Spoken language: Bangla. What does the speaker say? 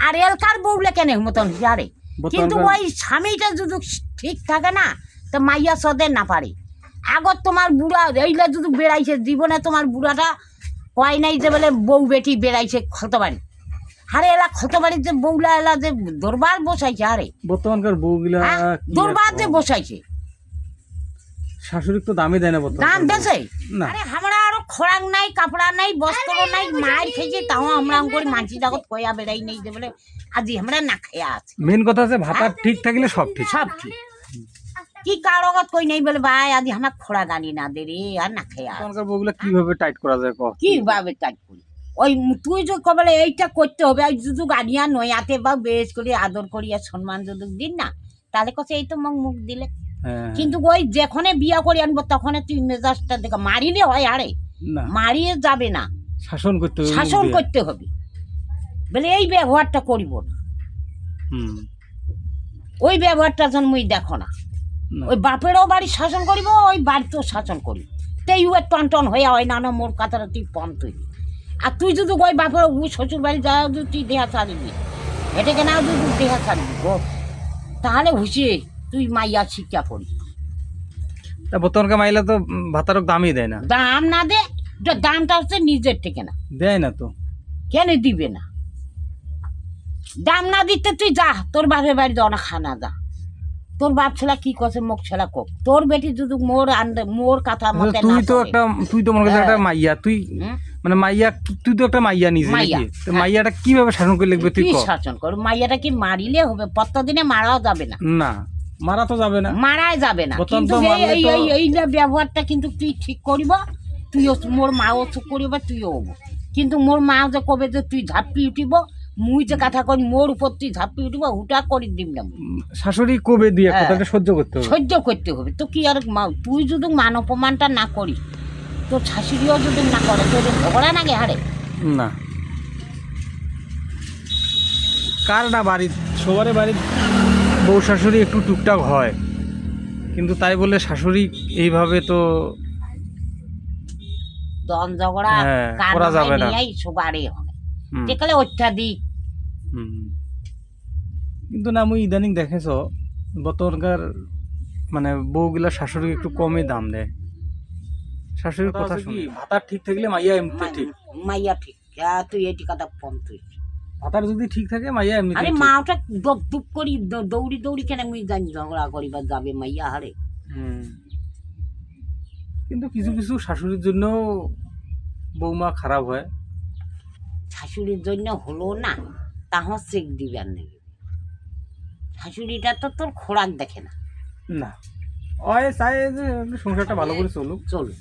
আর এলকার বউলে কেন মতন আরে কিন্তু ওই স্বামীটা যদি ঠিক থাকে না তো মাইয়া সদের না পারে আগত তোমার বুড়া এইলা যদি বেড়াইছে জীবনে তোমার বুড়াটা কয় নাই যে বলে বউ বেটি বেড়াইছে ক্ষতবাড়ি আরে এলা ক্ষতবাড়ির যে বউলা এলা যে দরবার বসাইছে আরে বর্তমানকার বউগুলা দরবার যে বসাইছে শাশুড়ি তো দামই দেয় না বর্তমানে দাম দেশে না আরে আমরা আরো খোরাক নাই কাপড়া নাই বস্ত্র নাই মার খেয়েছি তাও আমরা করে মানছি জগৎ কয়া বেড়াই নেই যে বলে আজি আমরা না খেয়া আছে মেন কথা আছে ভাতা ঠিক থাকলে সব ঠিক সব ঠিক কি কারগত কই নেই বলে ভাই আজি আমার খোরা গানি না দে রে আর না খেয়া আছে। বর্তমানকার বউগুলা কিভাবে টাইট করা যায় ক কিভাবে কাজ করি ওই তুই যে কবলে এইটা করতে হবে আর যদি গাড়িয়া নয়াতে বা বেশ করে আদর করিয়া সম্মান যদি দিন না তাহলে কছে এই তো মুখ দিলে হ্যাঁ কিন্তু ওই যেখানে বিয়া করে আনবো তখন তুই মেজাজটা দেখে মারিলে হয় আরে না মারিয়ে যাবে না শাসন করতে হবে শাসন করতে হবে বলে এই ব্যবহারটা করিব না হুম ওই ব্যবহারটা যেন মুই দেখো না না। ওই বাপেরও বাড়ি শাসন করিব ওই বাড়িতেও শাসন করিব তেই ওই টন টন হয়ে হয় না না মোর কথাটা তুই পম তুই আর তুই যদি ওই বাপের ওই শ্বশুর বাড়ি যা যদি তুই দেহা ছাড়বি এটাকে না যদি দেহা ছাড়বি গো তাহলে হুসিয়ে তুই মাইয়া শিক্ষা করি তা বর্তমানকার মাইলা তো ভাতারক দামই দেয় না দাম না দে দামটা হচ্ছে নিজের থেকে না দেয় না তো কেন দিবে না দাম না দিতে তুই যা তোর বাপের বাড়ি যাও না খানা যা তোর বাপ ছেলা কি করছে মুখ ছেলা কোক তোর বেটি যদি মোর কথা মতে না তুই তো মনে করছিস একটা মাইয়া তুই হুম? মানে মাইয়া তুই তো একটা মাইয়া নিজে মাইয়া। নাকি তো মাইয়াটা কিভাবে শাসন করে লিখবে তুই কি ক শাসন কর মাইয়াটা কি মারিলে হবে প্রত্যেকদিনে মারাও যাবে না না মারা তো যাবে না মারাই যাবে না প্রথম কিন্তু তো মারলে এই তো- এই এই না ব্যবহারটা কিন্তু তুই ঠিক করিব তুইও মোর মাও করিব তুইও হবো কিন্তু মোর মা যে কবে যে তুই ঝাঁপি উঠিব মুই যে কথা করি মোর উপর তুই ঝাঁপি উঠিব হুটা করি দিম না মুই। শাশুড়ি কবে দিয়ে হ্যাঁ। কথাটা সহ্য করতে হবে সহ্য করতে হবে তো কি আর তুই যদি মান অপমানটা না করিস তোর শাশুড়িও যদি না করে তোর ঝগড়া না গে হারে না কার না বাড়ির সবারই বাড়ির বউ শাশুড়ি একটু টুকটাক হয় কিন্তু তাই বলে শাশুড়ি এইভাবে তো দন ঝগড়া হ্যাঁ, কার করা যাবে না। নিয়েই সবারই হবে হুম, দেখলে অত্যাধিক হুম। কিন্তু না মুই ইদানিং দেখেছ বর্তমানকার মানে বউগুলা শাশুড়ি একটু কমই দাম দেয় শাশুড়ির কথা শুনি ভাতার ঠিক থাকলে মাইয়া এমনি ঠিক মাইয়া ঠিক তুই এটি কথা কম তুই ভাতার যদি ঠিক থাকে মাইয়া এমনি আরে ঠিক মাওটা দপ দুপ করি দৌড়ি দৌড়ি কেন মুই জানি ঝগড়া করিবার যাবে মাইয়া হারে হুম। কিন্তু কিছু কিছু শাশুড়ির জন্য বৌমা খারাপ হয় শাশুড়ির জন্য হলো না তাহলে চেক দিবার নাকি শাশুড়িটা তো তোর খোরাক দেখে না না ওই চাই যে সংসারটা ভালো করে চলুক চলো